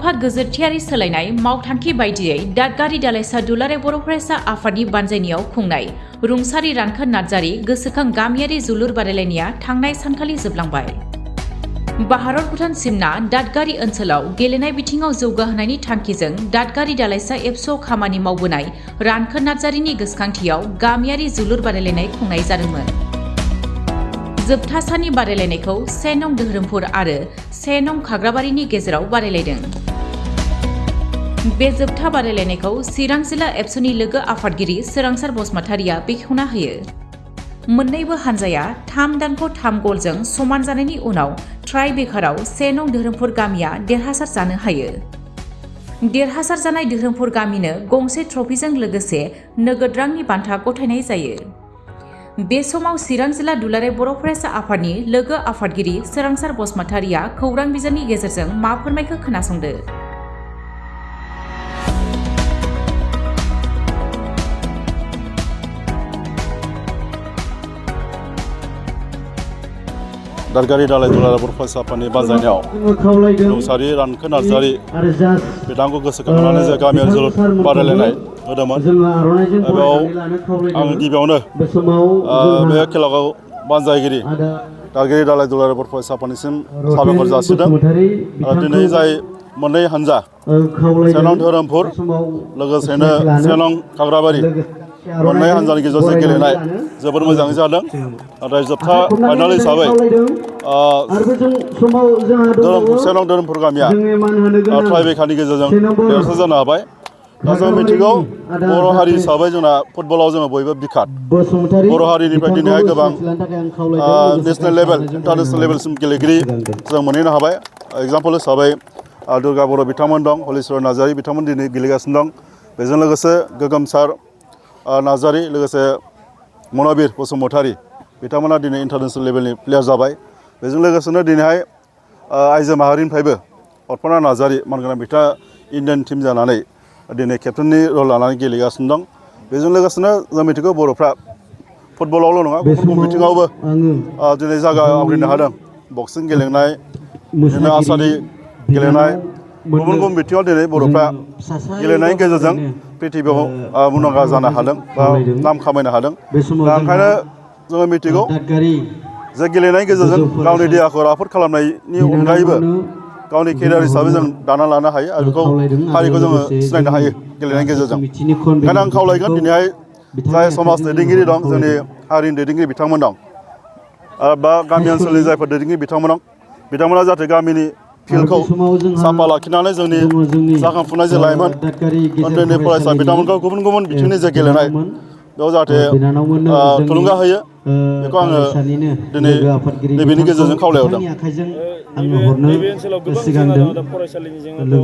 आफाद गेजेरथियारि सोलायनाय मावथांखि बायदियै दादगारि दालाइसा दुलाराय बर' फरायसा आफादनि बानजायनायाव खुंनाय रुंसारि रानखोन नार्जारि गोसोखां गामियारि जोलुर बादायलायनाया थांनाय सानखालि जोबलांबाय। भारत भुटान सिमना दादगारि ओनसोलाव गेलेनाय बिथिङाव जौगाहोनायनि थांखिजों दादगारि दालाइसा एबसुआव खामानि मावबोनाय रानखोन नार्जारिनि गोसोखांथियाव गामियारि जोलुर बादायलायनाय खुंनाय जादोंमोन। जोबथा साननि बादायलायनायखौ 1 नं धोरोमपुर आरो 1 नं खाग्राबारिनि गेजेराव बादायलायदों। बे जोबथा बादायलायनायखौ चिरां जिल्ला एबसुनि लोगो आफादगिरि सोरांसार बसुमतारिया बेखेवना होयो। मोन्नैबो हानजाया 3-3 गलजों समान जानायनि उनाव ट्राइ बेकाराव 1 नं धोरोमपुर गामिया देरहासार जानो हायो। देरहासार जानाय धोरोमपुर गामिनो गंसे ट्रफिजों लोगोसे नोगोद रांनि बान्था गथायनाय जायो। बे समाव चिरां जिल्ला दुलाराय बर' फरायसा आफादनि लोगो आफादगिरि सोरांसार बसुमतारिया खौरां बिजोंनि गेजेरजों मा फोरमायखो खोनासंदो। दादगारि दालाइ दुलाराय बर' फरायसा आफादनि बानजायनायाव रुंसारि रानखोन नार्जारि बिथांखौ गोसोखांनानै जे गामियारि जोलुर बादायलायनाय होदोंमोन। बेयाव आं गिबियावनो बे खेलाखौ बानजायगिरि दादगारि दालाइ दुलाराय बर' फरायसा आफादनिसिम साबायखर जासिदों। दिनै जाय मोननै हानजा 1 नं धोरोमपुर लोगोसेनो 1 नं खाग्राबारि मोननै हानजानि गेजेरजों गेलेनाय जोबोर मोजाङै जादों। नाथाय जोबथा फाइनाल हिसाबै 1 नं धोरोमपुर गामिया ट्राइ बेकारनि गेजेरजों देरहासार जानो हाबाय। दा जों मिथिगौ बर' हारि हिसाबै जोंना फुटबलाव जोङो बयबो बिखात। बर' हारिनिफ्राय दिनैहाय गोबां नेसनेल लेभेल इन्टारनेसनेल लेभेलसिम गेलेगिरि जों मोनहैनो हाबाय। एग्जाम्पल हिसाबै दुर्गा बर' बिथांमोन दं, हलिचरन नार्जारि बिथांमोन दिनै गेलेगासिनो दं। बेजों लोगोसे गोगोमसार नार्जारि लोगोसे मनबिर बसुमतारि बिथांमोना दिनै इन्टारनेसनेल लेभेलनि प्लेयार जाबाय। बेजों लोगोसेनो दिनैहाय आइजो माहारिनिफ्रायबो अर्पना नार्जारि मानगोनां बिथाङा इन्डियान टिम जानानै दिनै केप्टेननि रल लानानै गेलेगासिनो दं। बेजों लोगोसेनो जों मिथिगौ बर'फ्रा फुटबलावल' नङा गुबुन गुबुन बिथिङावबो दिनै जायगा आवग्रिनो हादों। बक्सिं गेलेनाय, बिदिनो आर्सारि गेलेनाय, गुबुन गुबुन बिथिङाव दिनै बर'फ्रा गेलेनायनि गेजेरजों प्रिथिबियाव मुंदांखा जानो हादों बा नाम खामायनो हादों। दा ओंखायनो जोङो मिथिगौ जे गेलेनायनि गेजेरजों गावनि देहाखौ राफोद खालामनायनि अनगायैबो गावनि केरियार हिसाबै जों दाना लानो हायो आरो बेखौ हारिखौ जोङो सिनायनो हायो गेलेनायनि गेजेरजों। ओंखायनो आं खावलायगोन दिनैहाय जाय समाज दैदेनगिरि दं, जोंनि हारिनि दैदेनगिरि बिथांमोन दं बा गामि ओनसोलनि जायफोर दैदेनगिरि बिथांमोन दं, बिथांमोना जाहाथे गामिनि फिल्डखौ साफा लाखिनानै जोंनि जाखांफुनाय जे लाइमोन उन्दै उन्दै फरायसा बिथांमोनखौ गुबुन गुबुन बिथिंनि जे गेलेनाय बेयाव जाहाथे थुलुंगा होयो, बेखौ आङो दिनै नैबेनि गेजेरजों खावलायहरदों। नैबे ओनसोलाव गोबां जेंना दङ, दा फरायसालिनि जेंना दं,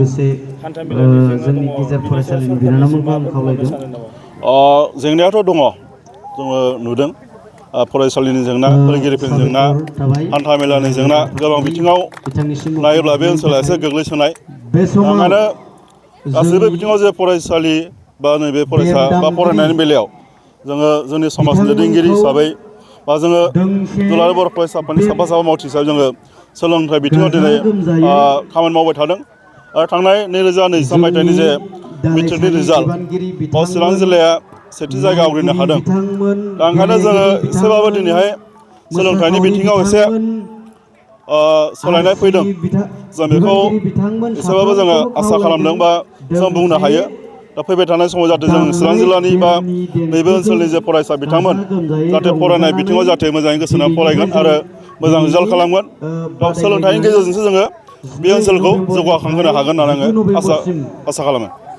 हान्थामेलानि जेंना दङ, बिनि सायाव सरकारनि माबाफोर बुंनो सानो नामा? जेंनायाथ' दङ, जोङो नुदों फरायसालिनि जेंना, फोरोंगिरिफोरनि जेंना, हान्थामेलानि जेंना, गोबां बिथिङाव नायोब्ला बे ओनसोला एसे गोग्लैसोनाय। ओंखायनो गासैबो बिथिङाव जे फरायसालि बा नैबे फरायसा बा फरायनायनि बेलायाव जोङो जोंनि समाजनि दैदेनगिरि हिसाबै बा जोङो दुलाराय बर' फरायसा आफादनि साफा साफा मावथि हिसाबै जोङो सोलोंथाइ बिथिङाव दिनै खामानि मावबाय थादों। आरो थांनाय 2023 मायथाइनि जे मेट्रिकनि रिजाल्ट बाव चिरां जिल्लाया सेथि जायगा आवग्रिनो हादों। दा ओंखायनो जोङो एसेबाबो दिनैहाय सोलोंथाइनि बिथिङाव एसे सोलायनाय फैदों। जों बेखौ एसेबाबो जोङो आसा खालामदों बा जों बुंनो हायो। दा फैबाय थानाय समाव जाहाथे जों चिरां जिल्लानि बा नैबे ओनसोलनि जे फरायसा बिथांमोन जाहाथे फरायनाय बिथिङाव जाहाथे मोजाङै गोसो होनानै फरायगोन आरो मोजां रिजाल्ट खालामगोन। सोलोंथाइनि गेजेरजोंसो जोङो बे ओनसोलखौ जौगाखांहोनो हागोन होननानै आङो आसा खालामो।